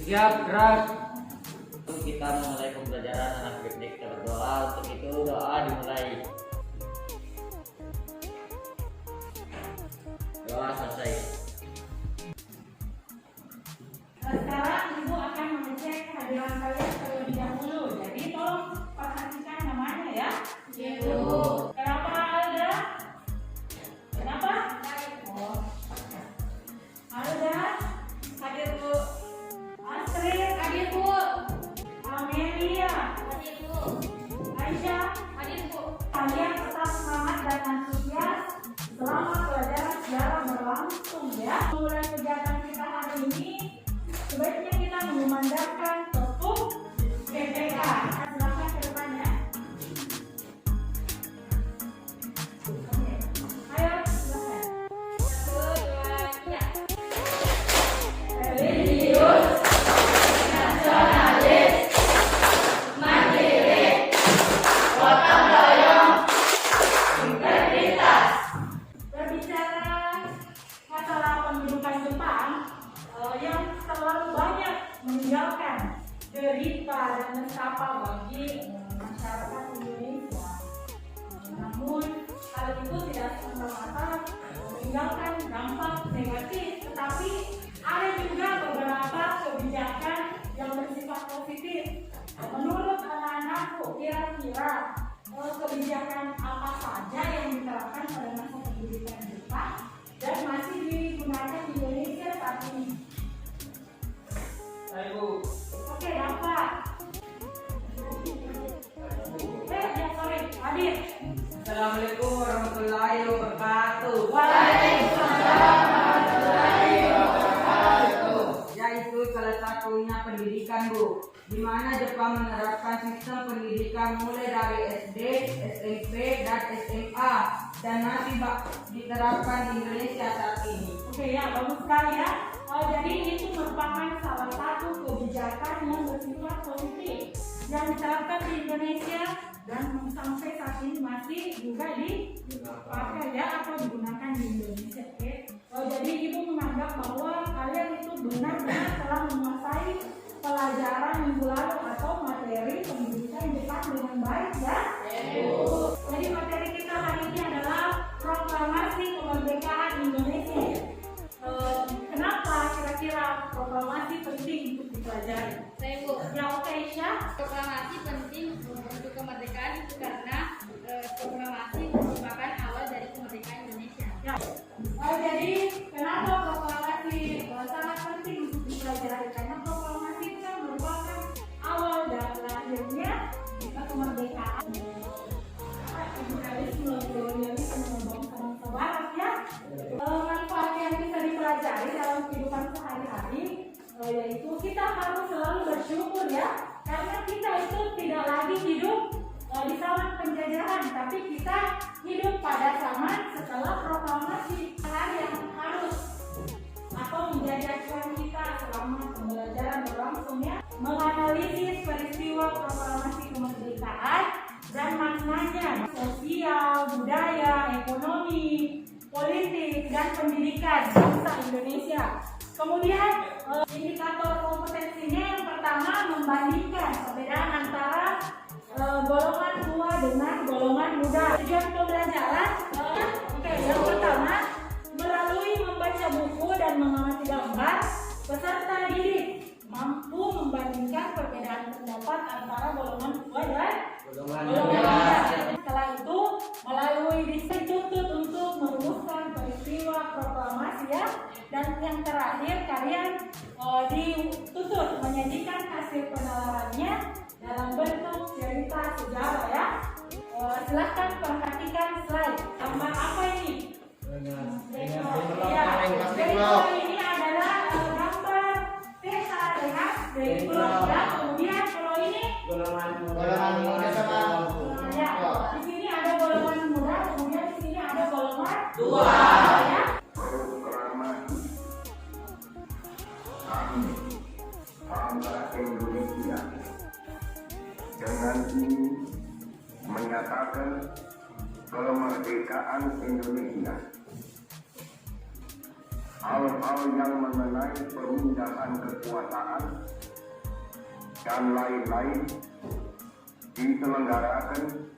Siap, gerak. Kita memulai pembelajaran anak piknik. Kita berdoa. Untuk itu doa dimulai. Doa selesai. Sekarang Ibu akan mengecek kehadiran kalian terlebih dahulu. Jadi tolong perhatikan namanya ya. Ibu. Kenapa Alda? Kenapa? Oh. Alda, hadir Bu. Astrid, hadir Bu. Amelia, hadir Bu. Aisyah, hadir Bu. Kalian tetap semangat dan antusias selama pelajaran sejarah berlangsung ya. Mulai kegiatan kita hari ini, sebaiknya kita mengumandangkan tepuk GBK. Silakan ke depannya. Oke. Ayo silakan. 1, 2, 3. Religius, nasionalis, mandiri, gotong royong, integritas. Berbicara masalah pendudukan Jepang, yang terlalu banyak meninggalkan derita dan nestapa bagi masyarakat Indonesia. Namun hal itu tidak semata-mata meninggalkan dampak negatif, tetapi ada juga beberapa kebijakan yang bersifat positif. Menurut anak-anakku, kira-kira kebijakan apa saja yang diterapkan pada masa pendidikan Jepang dan masih digunakan di Indonesia saat ini? Ibu. Oke, Bapak. Ya, sorry, hadir. Assalamualaikum warahmatullahi wabarakatuh. Waalaikumsalam warahmatullahi wabarakatuh. Yaitu salah satunya pendidikan, Bu, di mana Jepang menerapkan sistem pendidikan mulai dari SD, SMP, dan SMA dan masih diterapkan di Indonesia saat ini. Oke ya, bagus sekali ya. Jadi itu merupakan salah satu kebijakan yang bersifat positif yang diterapkan di Indonesia dan sampai saat ini masih juga dipakai ya atau digunakan di Indonesia. Oke. Jadi Ibu menganggap bahwa kalian itu benar-benar telah menguasai pelajaran minggu lalu atau materi pendidikan Jepang dengan baik ya. Jadi materi kita hari ini adalah proklamasi kemerdekaan Indonesia. Kenapa kira-kira proklamasi penting untuk dipelajari? Saya Bu, Ya oke Isya. proklamasi penting untuk kemerdekaan itu karena proklamasi merupakan awal dari kemerdekaan Indonesia. Ya. Jadi kenapa proklamasi sangat penting untuk dipelajari? Karena proklamasi itu merupakan awal dari lahirnya kemerdekaan. Imperialisme kolonialisme bangsa-bangsa Barat ya. Manfaat yang bisa dipelajari dalam kehidupan sehari-hari yaitu kita harus selalu bersyukur ya, karena kita itu tidak lagi hidup di zaman penjajahan, tapi kita hidup pada zaman setelah proklamasi. Hal yang harus atau menjadi acuan kita selama pembelajaran berlangsung ya, menganalisis peristiwa proklamasi kemerdekaan dan maknanya sosial, budaya, ekonomi, politik, dan pendidikan bangsa Indonesia. Kemudian indikator kompetensinya yang pertama membandingkan perbedaan antara golongan tua dengan golongan muda. Tujuan pembelajaran yang pertama melalui membaca buku dan mengamati gambar, peserta didik mampu membandingkan perbedaan pendapat antara golongan tua dan golongan muda. Setelah itu melalui dituntut untuk merumuskan peristiwa proklamasi ya, dan yang terakhir kalian dituntut menyajikan hasil penalarannya dalam bentuk cerita sejarah ya. Silahkan perhatikan slide. Gambar apa ini? Ya, ini adalah gambar peta dengan dekor ya. Kemudian kalau ini Golongan ya, di sini ada golongan muda, kemudian di sini ada golongan tua ya. Proklamasi kami bangsa Indonesia dengan ini menyatakan kemerdekaan Indonesia. Hal-hal yang mengenai pemindahan kekuasaan dan lain-lain diselenggarakan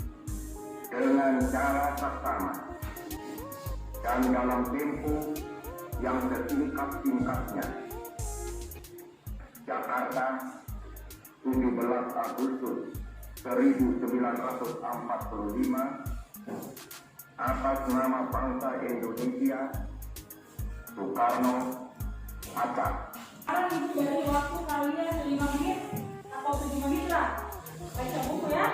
dengan cara saksama dan dalam tempo yang sesingkat-singkatnya. Jakarta, 17 Agustus 1945, atas nama bangsa Indonesia, Soekarno, Hatta. Sekarang itu dari waktu kalian 5 menit atau 7 menit lah. Baca buku ya.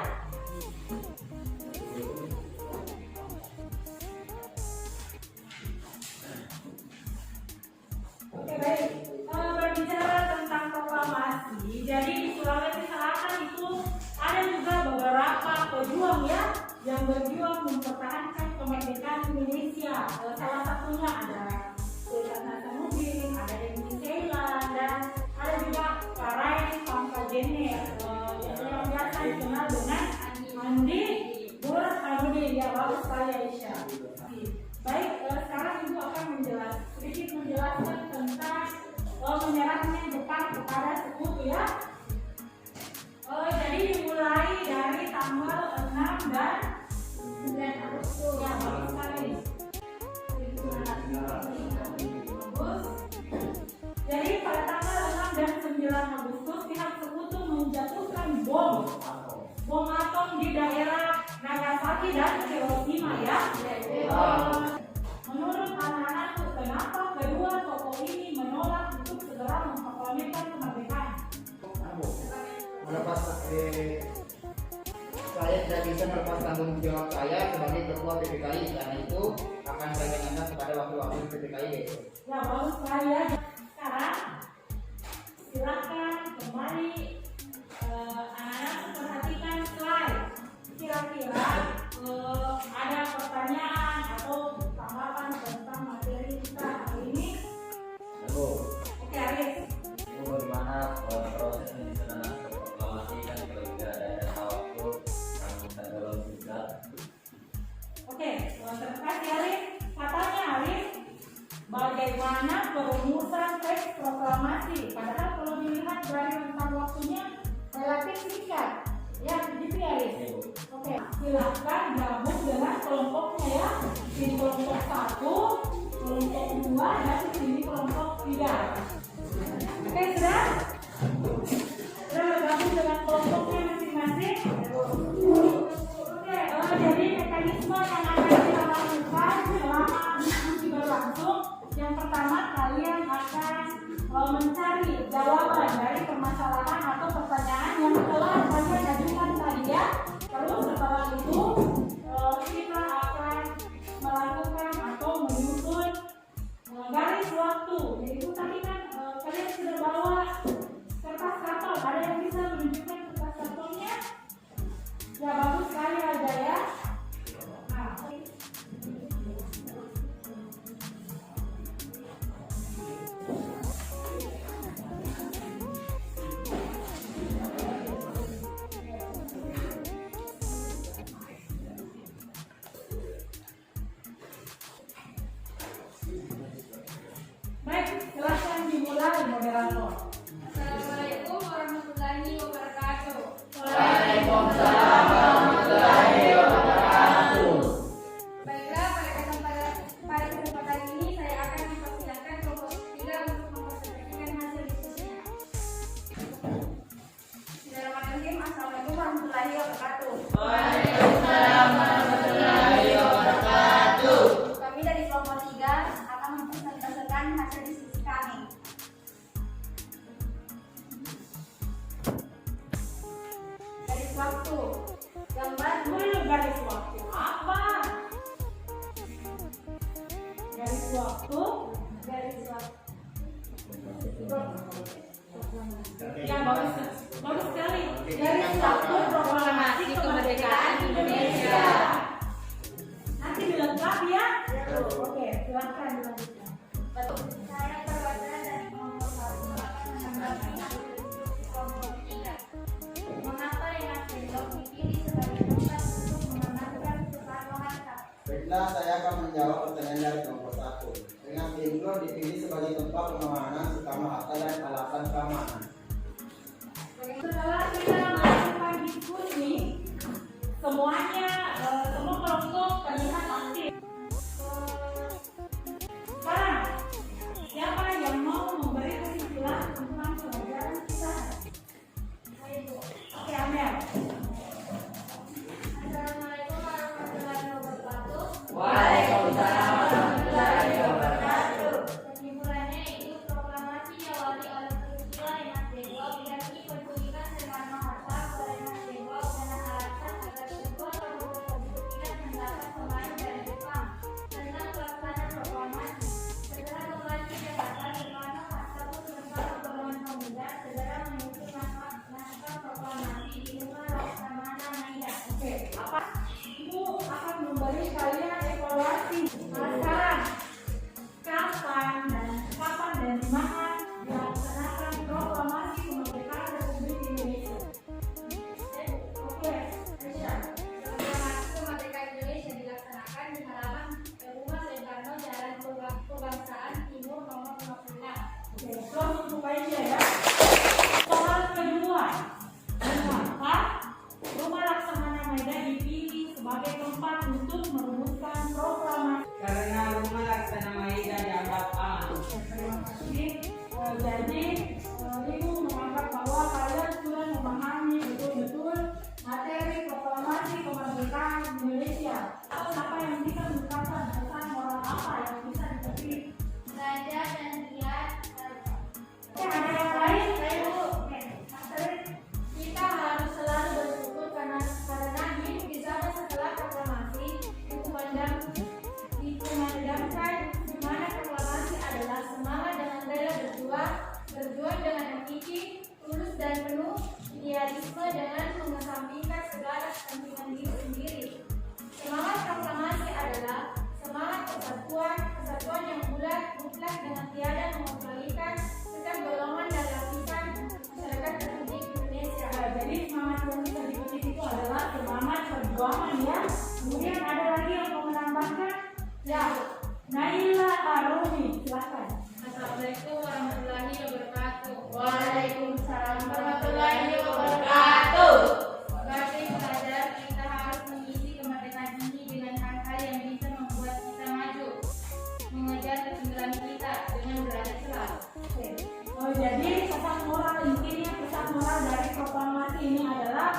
Oke baik. Berbicara tentang proklamasi, jadi di Sulawesi Selatan itu ada juga beberapa pejuang ya yang berjuang mempertahankan kemerdekaan Indonesia. Salah satunya ada Sultan Hasanuddin, ada Edi Ceylan, dan ada juga Karai Pangkajene yang biasa dikenal dengan Andi Burhanuddin. Ya bagus sekali Aisyah. Baik, sekarang ibu akan sedikit menjelaskan tentang menyerahnya Jepang kepada sekutu ya. Jadi dimulai dari tanggal 6 dan 9 Agustus ya bagus sekali. Jadi pada tanggal 6 dan 9 Agustus pihak sekutu menjatuhkan bom atom di daerah Nagasaki dan Hiroshima ya. Menurut anak-anakku, kenapa kedua tokoh ini menolak untuk segera memproklamirkan kemerdekaan? Saya tidak bisa melepas tanggung jawab saya sebagai ketua PPKI, karena itu akan saya tanyakan kepada wakil-wakil PPKI. Ya bagus sekali ya. Sekarang silakan kembali anak-anak perhatikan slide. Kira-kira ada pertanyaan atau tanggapan tentang materi kita hari ini? Oke Arif. Bagaimana proses penyusunan proklamasi kan kalau tidak ada waktu yang kita dalam juga. Oke, terima kasih Arif. Katanya Arif, bagaimana perumusan teks proklamasi? Padahal kalau dilihat dari rentang waktunya relatif singkat. Ya, begitu ya Arif? Oke, silahkan gabung dengan kelompoknya ya. Ini kelompok 1, kelompok 2, dan ini kelompok 3. Oke, sudah? Sudah bergabung dengan kelompoknya masing-masing? Oke, jadi mekanisme yang akan kita lakukan selama diskusi berlangsung. Yang pertama, kalian akan mencari jawaban dari permasalahan atau pertanyaan yang telah kalian ajukan tadi ya. Terus setelah itu kita akan melakukan atau menyusun garis waktu. Yaitu tadi kan kalian sudah bawa kertas karton. Ada yang bisa menunjukkan kertas kartonnya? Ya bagus sekali aja ya. Nah, baik, silahkan dimulai moderator. Assalamualaikum warahmatullahi wabarakatuh. Waalaikumsalam warahmatullahi wabarakatuh. Baiklah, pada kesempatan ini saya akan mempersilahkan kelompok 3 untuk mempresentasikan hasil diskusinya. Bismillahirrahmanirrahim. Assalamualaikum warahmatullahi wabarakatuh. Waalaikumsalam warahmatullahi wabarakatuh. Kami dari kelompok 3 akan mempresentasikan hasil diskusi kami. Garis waktu. Gambar Dulu garis waktu apa? Garis waktu. Ya bagus sekali. Garis waktu proklamasi kemerdekaan Indonesia. Nanti dilengkapi ya. Oke, silakan dilanjutkan. Saya perwakilan dari kelompok 1 akan menanggapi hasil diskusi kelompok 3. Mengapa Renat Sendok dipilih sebagai tempat untuk mengamankan Soekarno-Hatta? Baiklah, saya akan menjawab pertanyaan dari kelompok 1. Dengan Sindro dipilih sebagai tempat pemakaman Soekarno-Hatta dan alasan keamanan. Bagaimana Setelah kita melakukan diskusi, semuanya semua kelompok terlihat aktif. Sekarang, siapa yang mau memberi kesimpulan tentang pelajaran kita? Oke, Amel. Assalamualaikum warahmatullahi wabarakatuh. Waalaikumsalam warahmatullahi wabarakatuh. Kesimpulannya itu proklamasi diawali oleh peristiwa Rengas Dengklok yang dipertunjukkan Soekarno Hatta kepada Rengas Dengklok dengan alasan agar sebuah kelompok politik tidak mendapat pengaruh dari Jepang tentang pelaksanaan proklamasi. Setelah kembali ke Jakarta, Soekarno Hatta pun bersama golongan pemuda segera menyusun naskah proklamasi di rumah Laksamana Maida. Oke, apa? Ibu akan memberi kalian evaluasi. Nah, sekarang, kapan dan di mana dilaksanakan proklamasi kemerdekaan Republik Indonesia? Oke, Aisyah. Proklamasi kemerdekaan Indonesia dilaksanakan di halaman Rumah Soekarno, Jalan Kebangsaan Timur nomor 56. Oke, terus untuk Aisyah ya. Soal kedua, mengapa Rumah Laksamana Maida dipilih sebagai tempat untuk merumuskan proklamasi? Karena Rumah Laksana Maida dianggap aman. Terima kasih. Jadi Ibu menganggap bahwa kalian sudah memahami betul-betul materi proklamasi kemerdekaan Indonesia. Apa yang bisa merupakan pesan moral apa yang bisa dipetik? Belajar dan lihat. Oke, ada yang lain? Oke, kita harus selalu bersyukur karena hidup di zaman setelah proklamasi dikumandangkan di mana proklamasi adalah semangat dengan rela berjuang dengan hakiki, tulus dan penuh idealisme dengan mengesampingkan segala kepentingan diri sendiri. Semangat proklamasi adalah semangat kesatuan yang mutlak dengan tiada mengecualikan setiap golongan dan lapisan masyarakat Republik Indonesia. Jadi semangat yang bisa dipetik itu adalah semangat perjuangan ya. Kemudian ada lagi yang mau menambahkan? Ya, Naila Arumi, silakan. Assalamualaikum warahmatullahi wabarakatuh. Waalaikumsalam warahmatullahi wabarakatuh. Sebagai pelajar, kita harus mengisi kemerdekaan ini dengan hal-hal yang bisa membuat kita maju, mengejar ketinggalan kita dengan belajar selalu. Oke. Jadi pesan moral intinya pesan moral dari proklamasi ini adalah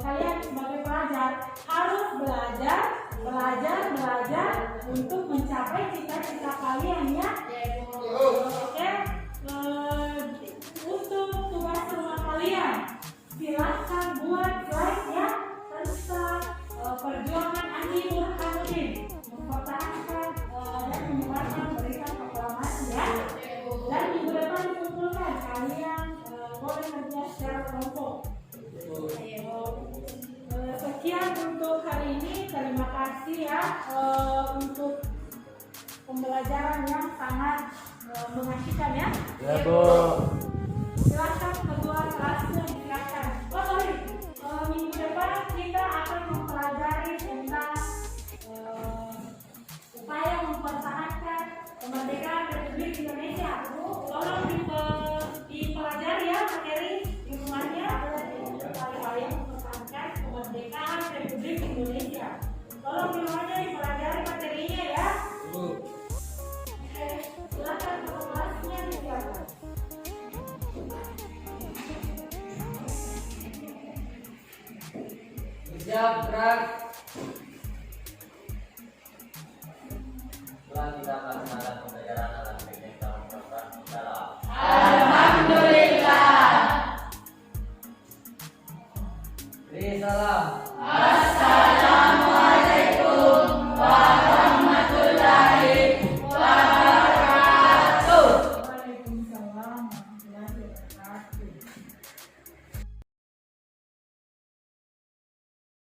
kalian sebagai pelajar harus belajar untuk mencapai cita-cita kalian ya. Oke. Untuk tugas rumah kalian silakan buat slide ya tentang perjuangan anti Burhanuddin mempertahankan dan menyebarkan berikan proklamasi ya. Dan minggu depan dikumpulkan kalian boleh kerja secara kelompok. Sekian untuk hari ini, terima kasih ya untuk pembelajaran yang sangat mengasihkan ya. Ya, Bu. Silakan kedua kelasnya silakan. Minggu depan kita akan mempelajari tentang upaya mempertahankan kemerdekaan Republik Indonesia. Tolong dipelajari ya materi di rumahnya. Upaya mempertahankan kemerdekaan Republik Indonesia. Tolong di rumahnya dipelajari materinya ya. Oke, silakan kedua kelasnya disiapkan. Gerak. Setelah kita melaksanakan pembelajaran